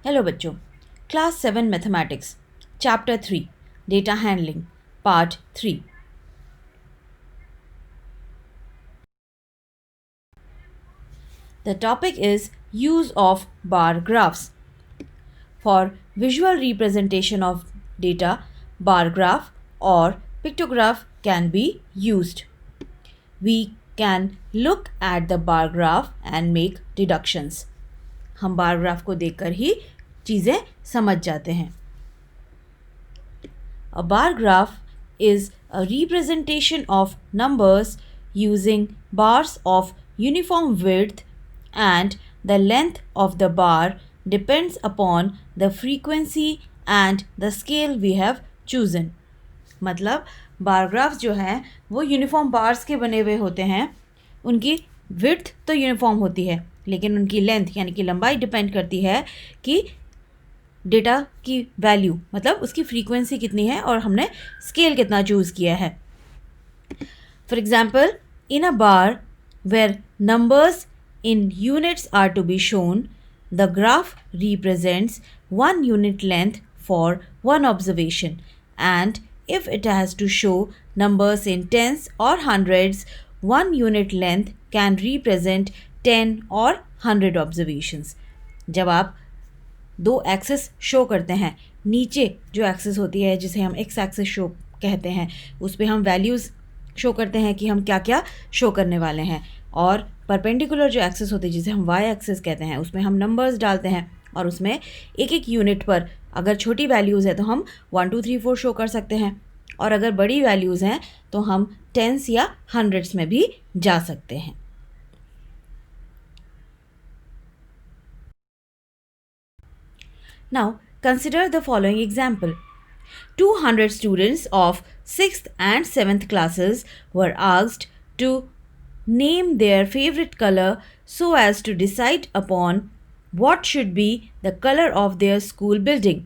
Hello बच्चों, class 7 mathematics chapter 3 data handling part 3। The topic is use of bar graphs. For visual representation of data, bar graph or pictograph can be used. We can look at the bar graph and make deductions. हम bar graph को देखकर ही चीज़ें समझ जाते हैं. A bar graph is a representation of numbers using bars of uniform width, and the length of the bar depends upon the frequency and the scale we have chosen. मतलब bar graph जो हैं वो uniform bars के बने हुए होते हैं. उनकी विड्थ तो यूनिफॉर्म होती है, लेकिन उनकी लेंथ यानी कि लंबाई डिपेंड करती है कि डेटा की वैल्यू मतलब उसकी फ्रीक्वेंसी कितनी है और हमने स्केल कितना चूज़ किया है. For example, in a bar where numbers in units are to be shown, the graph represents 1 unit length for one observation, and if it has to show numbers in tens or hundreds, 1 unit length can represent 10 or 100 observations. जब आप दो access show करते हैं, नीचे जो access होती है जिसे हम एक्स एक्सेस शो कहते हैं, उस पर हम वैल्यूज़ शो करते हैं कि हम क्या क्या शो करने वाले हैं, और परपेंडिकुलर जो एक्सेस होती है जिसे हम वाई एक्सेस कहते हैं, उसमें हम नंबर्स डालते हैं और उसमें एक एक यूनिट पर अगर छोटी वैल्यूज़ है तो हम 1 2 3 4 शो कर सकते हैं, और अगर बड़ी वैल्यूज़ हैं तो हम टेंस या हंड्रेड्स में भी जा सकते हैं. Now, consider the following example. 200 students of 6th and 7th classes were asked to name their favorite color so as to decide upon what should be the color of their school building.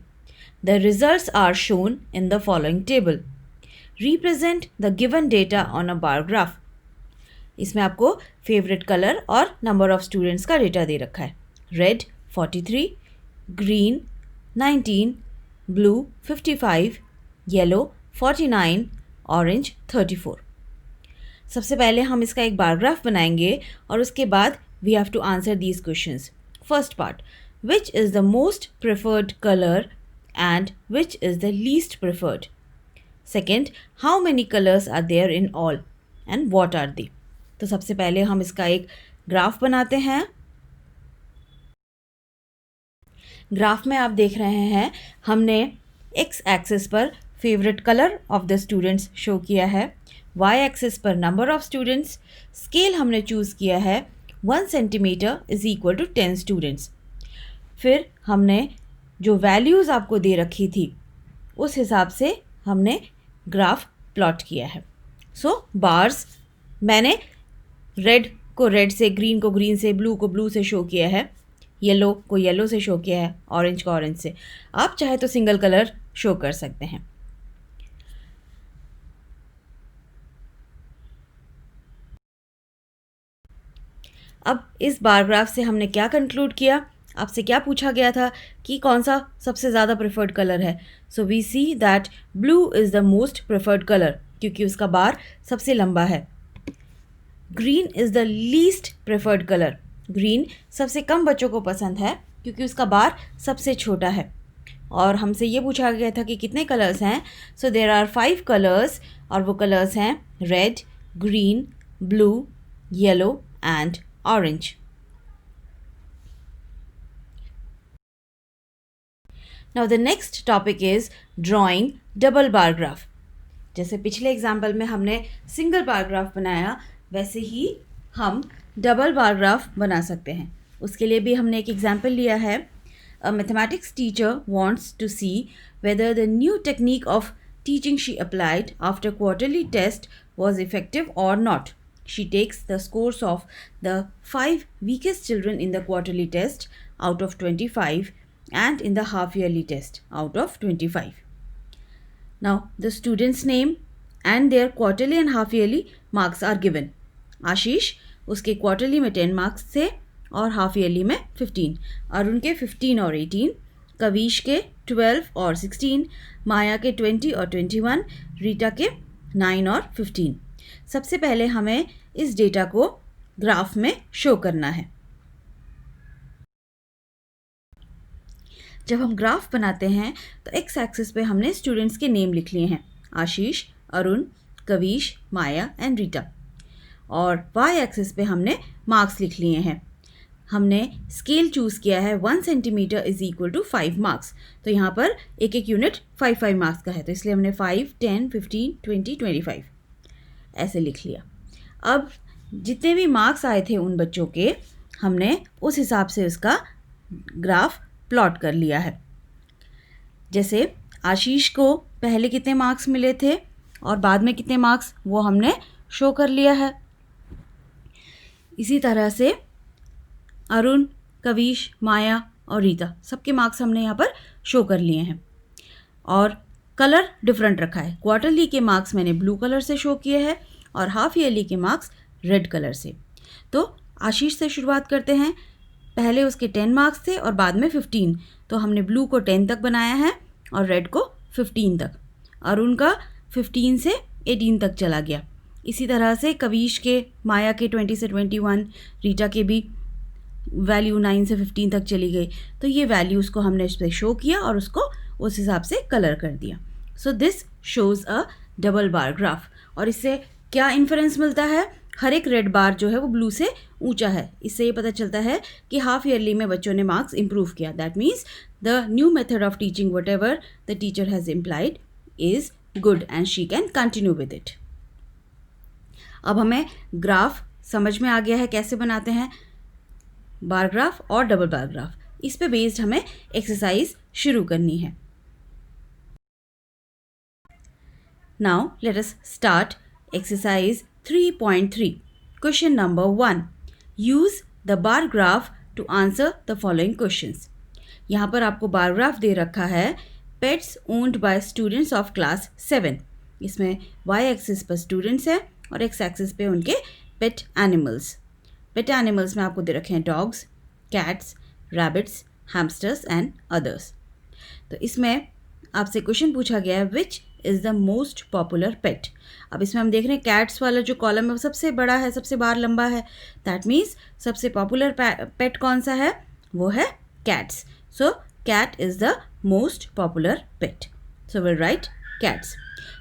The results are shown in the following table. Represent the given data on a bar graph. इसमें आपको favourite colour और number of students का data दे रखा है. Red 43, green 19, blue 55, yellow 49, orange 34. सबसे पहले हम इसका एक बार ग्राफ बनाएंगे और उसके बाद we have to answer these questions. First part, which is the most preferred colour and which is the least preferred. Second, how many colours are there in all and what are they. तो सबसे पहले हम इसका एक graph बनाते हैं. Graph में आप देख रहे हैं हमने एक्स एक्सिस पर favourite colour of the students show किया है, वाई एक्सिस पर नंबर ऑफ स्टूडेंट्स, स्केल हमने चूज़ किया है 1 centimetre is equal to 10 students. फिर हमने जो वैल्यूज़ आपको दे रखी थी उस हिसाब से हमने ग्राफ प्लॉट किया है. सो बार्स मैंने रेड को रेड से, ग्रीन को ग्रीन से, ब्लू को ब्लू से शो किया है, येलो को येलो से शो किया है, ऑरेंज को ऑरेंज से. आप चाहे तो सिंगल कलर शो कर सकते हैं. अब इस बार ग्राफ से हमने क्या कंक्लूड किया, आपसे क्या पूछा गया था कि कौन सा सबसे ज़्यादा प्रेफर्ड कलर है. So we see that blue is the most preferred colour क्योंकि उसका बार सबसे लंबा है. Green is the least preferred colour. Green सबसे कम बच्चों को पसंद है क्योंकि उसका बार सबसे छोटा है. और हमसे ये पूछा गया था कि कितने कलर्स हैं. सो देयर आर 5 कलर्स और वो कलर्स हैं red, green, blue, yellow and orange. Now the next topic is drawing double bar graph. जैसे पिछले एग्जाम्पल में हमने सिंगल बार ग्राफ बनाया, वैसे ही हम डबल बार ग्राफ बना सकते हैं. उसके लिए भी हमने एक एग्जाम्पल लिया है. A mathematics teacher wants to see whether the new technique of teaching she applied after quarterly test was effective or not. She takes the scores of the 5 weakest children in the quarterly test out of 25 and in the half yearly test out of 25. Now the students name and their quarterly and half yearly marks are given. आशीष उसके quarterly में 10 marks थे और half yearly में 15. अरुण के 15 और 18 कविश के 12 और 16, माया के 20 और 21, रीटा के 9 और 15। सबसे पहले हमें इस डेटा को ग्राफ में शो करना है। जब हम ग्राफ बनाते हैं तो एक्स एक्सिस पे हमने स्टूडेंट्स के नेम लिख लिए हैं, आशीष, अरुण, कविश, माया एंड रीटा। और वाई एक्सिस पे हमने मार्क्स लिख लिए हैं। हमने स्केल चूज़ किया है 1 centimetre is equal to 5 marks. तो यहाँ पर एक एक यूनिट 5 मार्क्स का है, तो इसलिए हमने 5, 10, 15, 20, 25 ऐसे लिख लिया। अब जितने भी मार्क्स आए थे उन बच्चों के, हमने उस हिसाब से उसका ग्राफ प्लॉट कर लिया है। जैसे आशीष को पहले कितने मार्क्स मिले थे और बाद में कितने मार्क्स, वो हमने शो कर लिया है। इसी तरह से अरुण, कविश, माया और रीता सबके मार्क्स हमने यहाँ पर शो कर लिए हैं। और कलर डिफरेंट रखा है। क्वार्टरली के मार्क्स मैंने ब्लू कलर से शो किए हैं और हाफ ईयरली के मार्क्स रेड कलर से। तो आशीष से शुरुआत करते हैं। पहले उसके 10 मार्क्स थे और बाद में 15, तो हमने ब्लू को 10 तक बनाया है और रेड को 15 तक। अरुण का 15 से 18 तक चला गया। इसी तरह से कविश के, माया के 20 से 21, रीटा के भी वैल्यू 9 से 15 तक चली गई। तो ये वैल्यूज़ को हमने इस पर शो किया और उसको उस हिसाब से कलर कर दिया। So this shows a double bar graph. और इससे क्या इन्फरेंस मिलता है, हर एक रेड बार जो है वो ब्लू से ऊंचा है। इससे ये पता चलता है कि हाफ ईयरली में बच्चों ने मार्क्स इंप्रूव किया। That means the new method of teaching what ever the teacher has implied is good and she can continue with it. अब हमें ग्राफ समझ में आ गया है कैसे बनाते हैं, बार ग्राफ और डबल बार ग्राफ। इस पे बेस्ड हमें एक्सरसाइज शुरू करनी है। Now let us start exercise 3.3। Question number 1, use the bar graph to answer the following questions. यहाँ पर आपको बार ग्राफ दे रखा है, pets owned by students of class 7। इसमें वाई एक्सिस पर स्टूडेंट्स है और एक्स एक्सिस पे उनके पेट एनिमल्स। पेट एनिमल्स में आपको दे रखे हैं dogs, cats, rabbits, hamsters and others. तो इसमें आपसे क्वेश्चन पूछा गया है, which is the most popular pet. अब इसमें हम देख रहे हैं कैट्स वाला जो कॉलम है वो सबसे बड़ा है, सबसे बार लंबा है। दैट मीन्स सबसे पॉपुलर पेट कौन सा है, वो है cats. So cat is the most popular pet. So will write cats.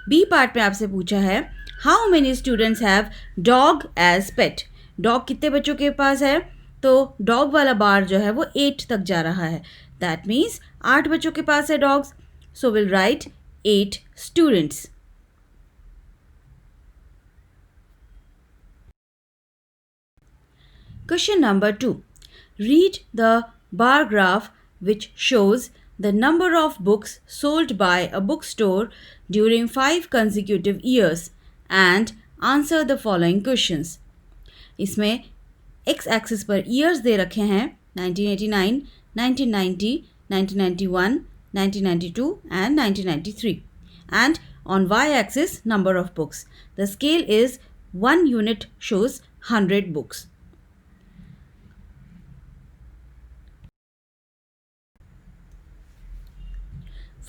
B part में आपसे पूछा है, how many students have dog as pet. Dog कितने बच्चों के पास है, तो डॉग वाला बार जो है वो 8 तक जा रहा है। दैट मीन्स 8 बच्चों के पास है dogs. So will right 8 students. Question number 2. Read the bar graph which shows the number of books sold by a bookstore during 5 consecutive years and answer the following questions. इसमें x axis पर years they रखे हैं 1989, 1990, 1991, 1992 and 1993, and on y axis number of books. The scale is 1 unit shows 100 books.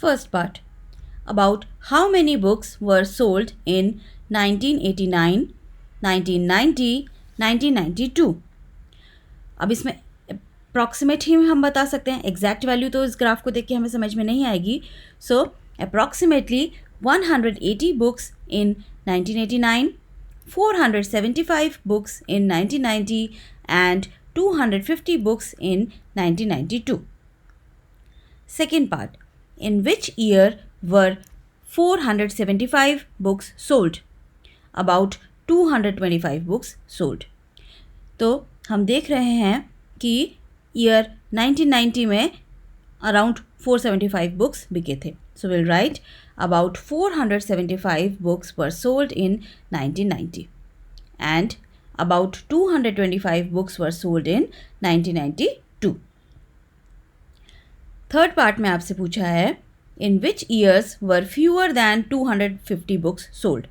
First part, about how many books were sold in 1989, 1990, 1992. अब इसमें approximate ही हम बता सकते हैं, एग्जैक्ट वैल्यू तो इस ग्राफ को देख के हमें समझ में नहीं आएगी। So approximately 180 books in 1989, 475 books in 1990 and 250 books in 1992. Second part, in which year were 475 books sold? About 225 books sold. तो हम देख रहे हैं कि ईयर 1990 में अराउंड 475 बुक्स बिके थे. So we'll write about 475 books were sold in 1990 and about 225 books were sold in 1992. Third part में आपसे पूछा है in which years were fewer then 250 books sold.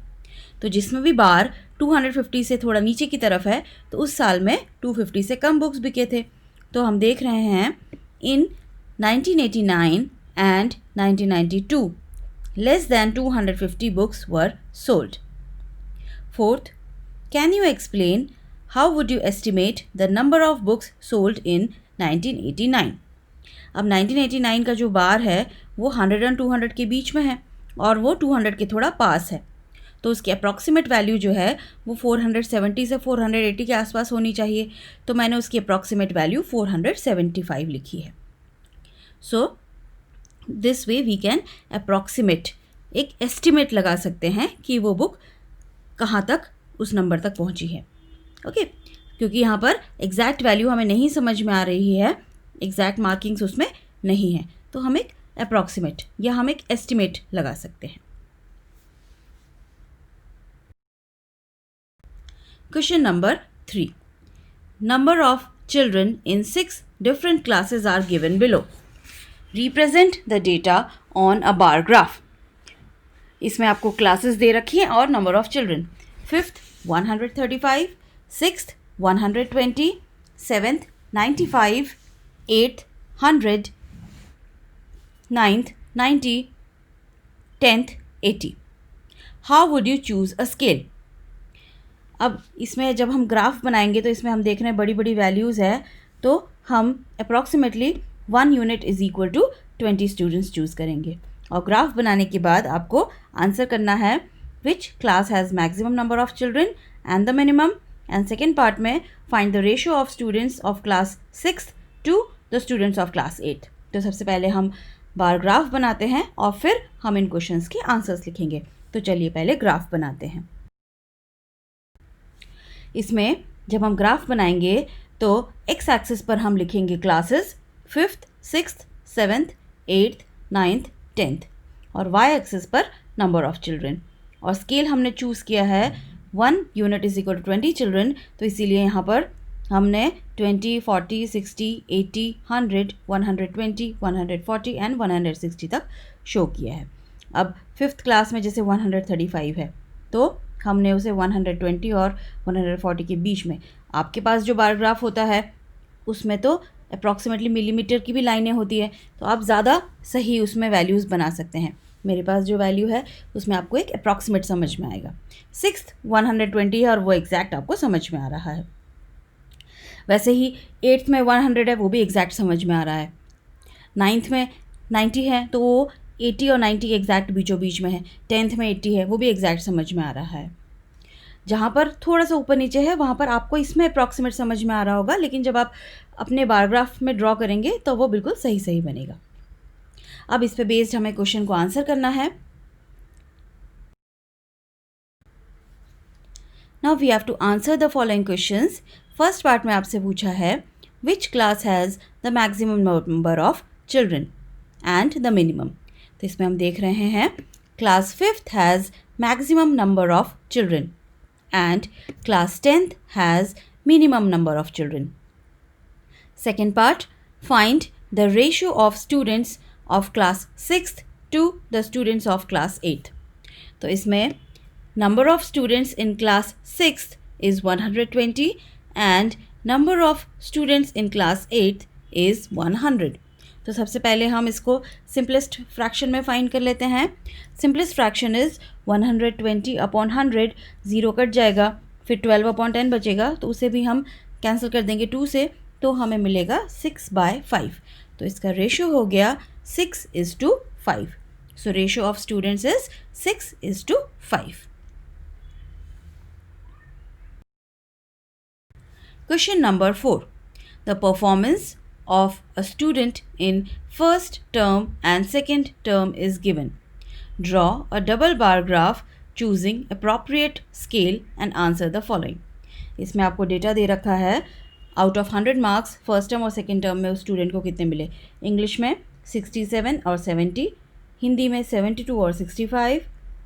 तो जिसमें भी बार 250 से थोड़ा नीचे की तरफ है तो उस साल में 250 से कम बुक्स बिके थे. तो हम देख रहे हैं इन 1989 and 1992, less than 250 books were sold. Fourth, can you explain how would you estimate the number of books sold in 1989? अब 1989 का जो बार है वो 100 और 200 के बीच में है और वो 200 के थोड़ा पास है, तो उसकी अप्रॉक्सीमेट वैल्यू जो है वो 470 से 480 के आसपास होनी चाहिए, तो मैंने उसकी अप्रॉक्सीमेट वैल्यू 475 लिखी है. So this way we can approximate, एक एस्टिमेट लगा सकते हैं कि वो बुक कहाँ तक उस नंबर तक पहुँची है. ओके, क्योंकि यहाँ पर एग्जैक्ट वैल्यू हमें नहीं समझ में आ रही है, एग्जैक्ट मार्किंग्स उसमें नहीं है, तो हम एक अप्रॉक्सीमेट या हम एक एस्टिमेट लगा सकते हैं. Question number 3. Number of children in 6 different classes are given below. Represent the data on a bar graph. इसमें आपको क्लासेस दे रखी हैं और number of children. 5th 135, 6th 120, 7th 95, 8th 100, 9th 90, 10th 80. How would you choose a scale? अब इसमें जब हम graph बनाएंगे तो इसमें हम देख रहे हैं बड़ी बड़ी वैल्यूज़ है, तो हम approximately 1 unit is equal to 20 students choose करेंगे. और ग्राफ बनाने के बाद आपको आंसर करना है which class has maximum number of children and the minimum, and second part में find the ratio of students of class 6 to the students of class 8. तो सबसे पहले हम बार ग्राफ बनाते हैं और फिर हम इन क्वेश्चंस के आंसर्स लिखेंगे. तो चलिए पहले ग्राफ बनाते हैं. इसमें जब हम ग्राफ बनाएंगे तो एक्स एक्सिस पर हम लिखेंगे classes 5th, 6th, 7th, 8th, 9th, 10th, और वाई एक्सिस पर नंबर ऑफ चिल्ड्रन. और स्केल हमने चूज़ किया है 1 unit is equal to 20 children, तो इसीलिए यहाँ पर हमने 20, 40, 60, 80, 100, 120, 140 एंड 160 तक शो किया है. अब 5th क्लास में जैसे 135 है तो हमने उसे 120 और 140 के बीच में, आपके पास जो बार ग्राफ होता है उसमें तो अप्रॉक्सीमेटली मिलीमीटर की भी लाइनें होती है, तो आप ज़्यादा सही उसमें वैल्यूज़ बना सकते हैं. मेरे पास जो वैल्यू है उसमें आपको एक अप्रॉक्सीमेट समझ में आएगा. 6th 120 है और वो एग्जैक्ट आपको समझ में आ रहा है. वैसे ही 8th में 100 है, वो भी एग्जैक्ट समझ में आ रहा है. 9th में 90 है तो वो 80 और 90 के एग्जैक्ट बीचों बीच में है. 10th में 80 है, वो भी एग्जैक्ट समझ में आ रहा है. जहाँ पर थोड़ा सा ऊपर नीचे है वहाँ पर आपको इसमें अप्रॉक्सीमेट समझ में आ रहा होगा, लेकिन जब आप अपने बार ग्राफ में ड्रॉ करेंगे तो वो बिल्कुल सही सही बनेगा. अब इस पे बेस्ड हमें क्वेश्चन को आंसर करना है. Now we have to answer the following questions. First part में आपसे पूछा है which class has the maximum number of children and the minimum. तो इसमें हम देख रहे हैं class 5th has maximum number of children and class 10th has minimum number of children. Second part, find the ratio of students of class 6th to the students of class 8th. तो इसमें number of students in class 6th is 120 and number of students in class 8th is 100. तो सबसे पहले हम इसको simplest fraction में find कर लेते हैं. Simplest fraction is 120 upon 100, 0 cut जाएगा, फिर 12 अपॉन 10 बचेगा, तो उसे भी हम कैंसिल कर देंगे 2 से, तो हमें मिलेगा 6/5. तो इसका रेशियो हो गया 6:5. So ratio of students is 6:5. Question number 4. The performance of a student in first term and second term is given. Draw a double bar graph choosing appropriate scale and answer the following. इसमें आपको data दे रखा है out of 100 marks first term और second term में उस student को कितने मिले. इंग्लिश में 67 और 70, हिंदी में 72 और 65,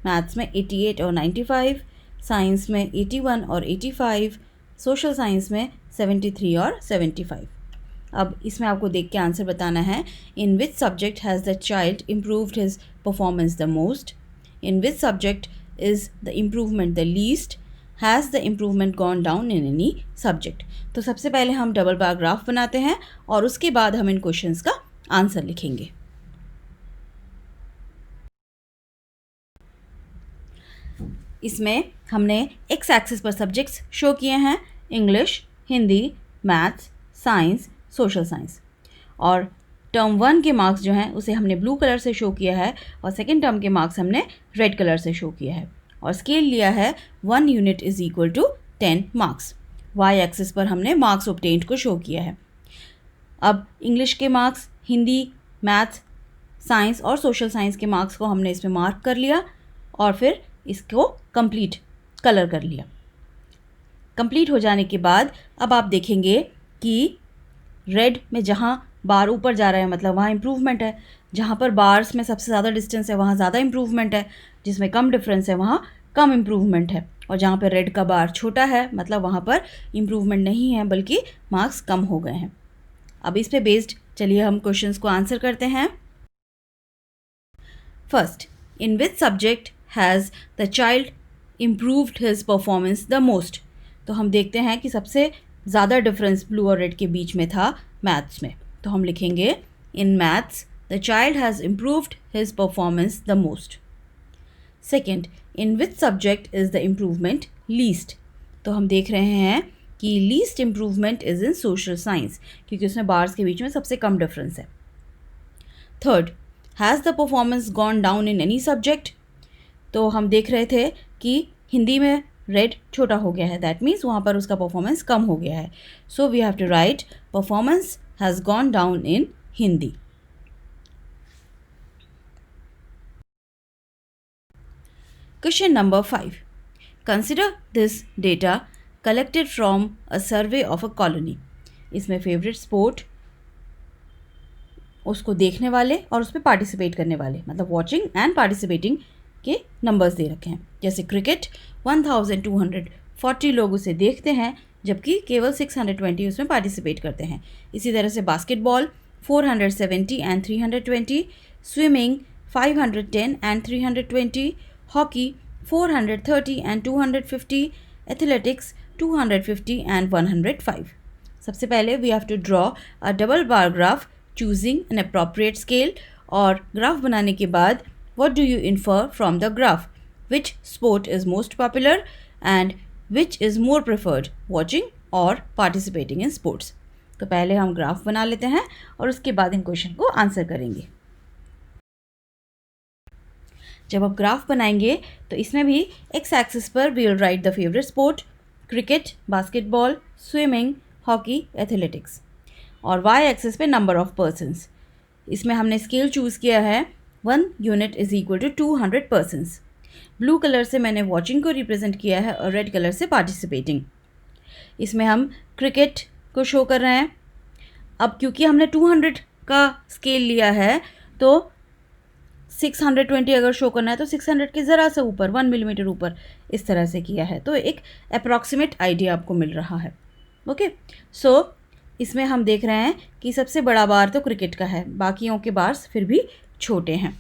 मैथ्स में 88 और 95, साइंस में 81 और 85, सोशल साइंस में 73 और 75. अब इसमें आपको देख के आंसर बताना है. In which subject has the child improved his performance the most, in which subject is the improvement the least, has the improvement gone down in any subject. तो सबसे पहले हम डबल बार ग्राफ बनाते हैं और उसके बाद हम इन क्वेश्चंस का आंसर लिखेंगे। इसमें हमने एक्स एक्सिस पर सब्जेक्ट्स शो किए हैं, English, Hindi, maths, science, social science. और टर्म 1 के मार्क्स जो हैं उसे हमने ब्लू कलर से शो किया है और सेकेंड टर्म के मार्क्स हमने रेड कलर से शो किया है। और स्केल लिया है 1 unit is equal to 10 marks. Y axis पर हमने मार्क्स ऑब्टेन्ड को शो किया है। अब इंग्लिश के मार्क्स, हिंदी, मैथ्स, साइंस और सोशल साइंस के मार्क्स को हमने इसमें मार्क कर लिया और फिर इसको कंप्लीट कलर कर लिया। कंप्लीट हो जाने के बाद अब आप देखेंगे कि रेड में जहाँ बार ऊपर जा रहा है मतलब वहाँ इम्प्रूवमेंट है, जहाँ पर बार्स में सबसे ज़्यादा डिस्टेंस है वहाँ ज़्यादा इम्प्रूवमेंट है, जिसमें कम डिफरेंस है वहाँ कम इम्प्रूवमेंट है, और जहाँ पर रेड का बार छोटा है मतलब वहाँ पर इम्प्रूवमेंट नहीं है बल्कि मार्क्स कम हो गए हैं। अब इस पे बेस्ड चलिए हम क्वेश्चंस को आंसर करते हैं। First, in which subject has the child improved his performance the most. तो हम देखते हैं कि सबसे ज़्यादा डिफरेंस ब्लू और रेड के बीच में था मैथ्स में, तो हम लिखेंगे in maths the child has improved his performance the most. Second, in which subject is the improvement least. तो हम देख रहे हैं कि least improvement is in social science क्योंकि उसमें बार्स के बीच में सबसे कम डिफरेंस है। Third, has the performance gone down in any subject. तो हम देख रहे थे कि हिंदी में रेड छोटा हो गया है, दैट मीन्स वहाँ पर उसका परफॉर्मेंस कम हो गया है। So we have to write performance has gone down in Hindi. Question number 5. Consider this data collected from a survey of a colony. इसमें फेवरेट स्पोर्ट, उसको देखने वाले और उस पर पार्टिसिपेट करने वाले मतलब वॉचिंग एंड पार्टिसिपेटिंग के नंबर्स दे रखे हैं। जैसे क्रिकेट 1240 लोग उसे देखते हैं जबकि केवल 620 उसमें पार्टिसिपेट करते हैं। इसी तरह से basketball 470 and 320, swimming 510 and 320, hockey 430 and 250, athletics 250 and 105। सबसे पहले we have to draw a double bar graph choosing an appropriate scale. और ग्राफ बनाने के बाद what do you infer from the graph, which sport is most popular and which is more preferred, watching और participating in sports. तो पहले हम graph बना लेते हैं और उसके बाद इन क्वेश्चन को आंसर करेंगे। जब आप ग्राफ बनाएंगे तो इसमें भी एक्स एक्सिस पर we will write the favourite sport cricket, basketball, swimming, hockey, athletics, और वाई एक्सिस पे नंबर ऑफ पर्सन्स। इसमें हमने स्केल चूज़ किया है 1 unit is equal to 200 persons. Blue colour से मैंने वॉचिंग को रिप्रेजेंट किया है और रेड कलर से पार्टिसिपेटिंग। इसमें हम क्रिकेट को शो कर रहे हैं। अब क्योंकि हमने 200 का स्केल लिया है तो 620 अगर शो करना है तो 600 के ज़रा से ऊपर 1 मिलीमीटर ऊपर इस तरह से किया है, तो एक अप्रॉक्सीमेट आइडिया आपको मिल रहा है। ओके, सो इसमें हम देख रहे हैं कि सबसे बड़ा बार तो क्रिकेट का है, बाकियों के बार्स फिर भी छोटे हैं।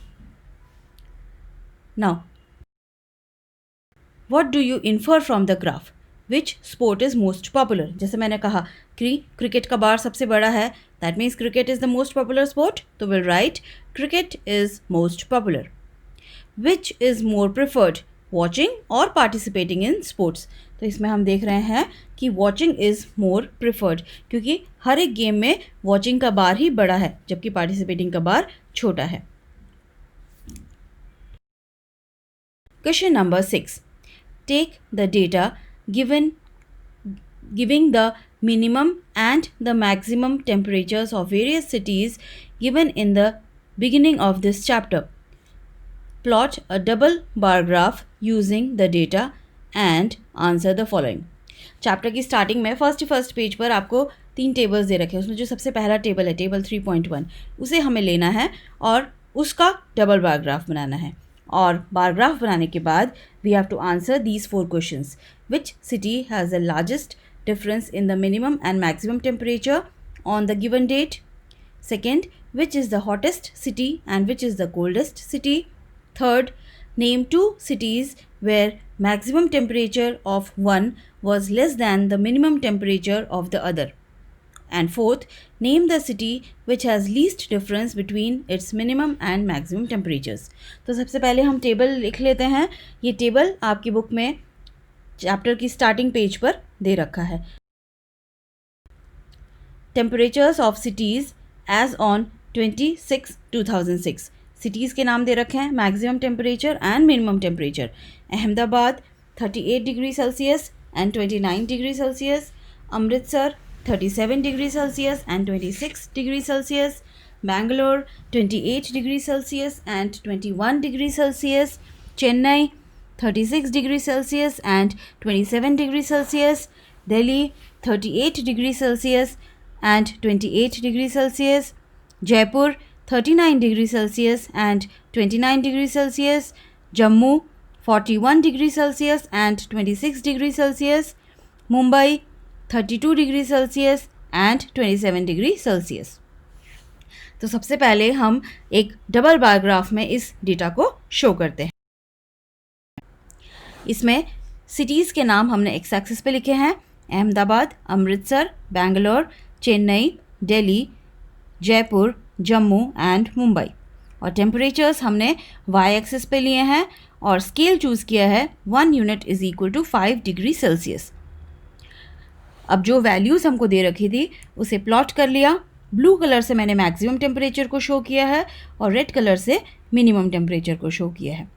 Now what do you infer from the graph, which sport is most popular. जैसे मैंने कहा कि क्रिकेट का बार सबसे बड़ा है, that means cricket is the most popular sport, तो will write cricket is most popular. Which is more preferred, watching और पार्टिसिपेटिंग इन स्पोर्ट्स। तो इसमें हम देख रहे हैं कि वॉचिंग इज़ मोर प्रेफर्ड क्योंकि हर एक गेम में वॉचिंग का बार ही बड़ा है जबकि पार्टिसिपेटिंग का बार छोटा है। Question number 6. Take the data giving the minimum and the maximum temperatures of various cities given in the beginning of this chapter. Plot a double bar graph using the data and answer the following. Chapter की starting में first page पर आपको 3 tables दे रखे हैं। उसमें जो सबसे पहला टेबल है टेबल 3.1 उसे हमें लेना है और उसका डबल बार ग्राफ बनाना है। और बार ग्राफ बनाने के बाद we have to answer these 4 questions. Which city has the largest difference in the minimum and maximum temperature on the given date. Second, which is the hottest city and which is the coldest city. Third, name 2 cities where maximum temperature of one was less than the minimum temperature of the other. And fourth, name the city which has least difference between its minimum and maximum temperatures. तो सबसे पहले हम table लिख लेते हैं. ये table आपकी book में चैप्टर की स्टार्टिंग पेज पर दे रखा है. Temperatures of cities as on 26/2006. Cities के नाम दे रखे हैं, maximum temperature and minimum temperature. Ahmedabad 38 degree Celsius and 29 degree Celsius. Amritsar 37 degree Celsius and 26 degree Celsius. Bangalore 28 degree Celsius and 21 degree Celsius. Chennai 36 degree Celsius and 27 degree Celsius. Delhi 38 degree Celsius and 28 degree Celsius. Jaipur 39 degree Celsius and 29 degree Celsius. Jammu 41 degree Celsius and 26 degree Celsius. Mumbai 32 degree Celsius and 27 degree Celsius. तो सबसे पहले हम एक double bar graph में इस data को show करते हैं. इसमें सिटीज़ के नाम हमने एक्स एक्सिस पे लिखे हैं. अहमदाबाद, अमृतसर, बेंगलोर, चेन्नई, दिल्ली, जयपुर, जम्मू एंड मुंबई. और टेम्परेचर्स हमने वाई एक्सिस पे लिए हैं और स्केल चूज़ किया है 1 unit is equal to 5 degree Celsius. अब जो वैल्यूज़ हमको दे रखी थी उसे प्लॉट कर लिया. ब्लू कलर से मैंने मैक्सिमम टेम्परेचर को शो किया है और रेड कलर से मिनिमम टेम्परेचर को शो किया है.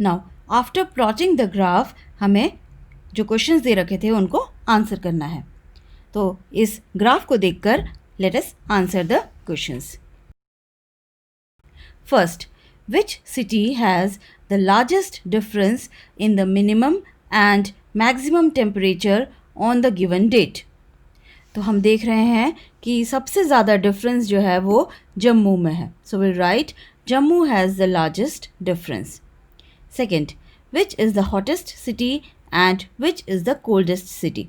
Now after plotting the graph हमें जो क्वेश्चंस दे रखे थे उनको आंसर करना है. तो इस ग्राफ को देखकर let us answer the questions. First, which city has the largest difference in the minimum and maximum temperature on the given date. तो हम देख रहे हैं कि सबसे ज़्यादा डिफरेंस जो है वो जम्मू में है. सो will right Jammu has the largest difference. Second, which is the hottest city and which is the coldest city.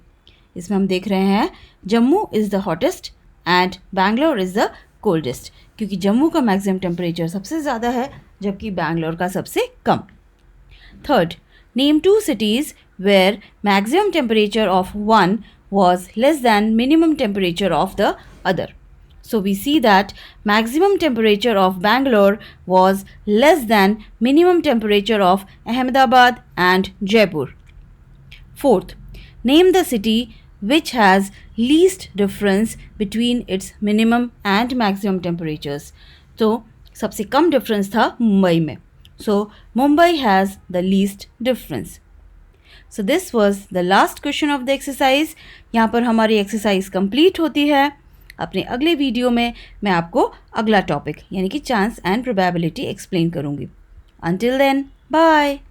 इसमें हम देख रहे हैं Jammu is the hottest and Bangalore is the coldest, क्योंकि जम्मू का मैक्सिमम टेम्परेचर सबसे ज़्यादा है जबकि बैंगलोर का सबसे कम. Third, name 2 cities where maximum temperature of one was less than minimum temperature of the other. So we see that maximum temperature of Bangalore was less than minimum temperature of Ahmedabad and Jaipur. Fourth, name the city which has least difference between its minimum and maximum temperatures. तो सबसे कम difference था मुंबई में. So Mumbai has the least difference. So this was the last question of the exercise. यहाँ पर हमारी exercise complete होती है. अपने अगले वीडियो में मैं आपको अगला टॉपिक यानी कि चांस एंड प्रोबेबिलिटी एक्सप्लेन करूँगी. Until then, bye.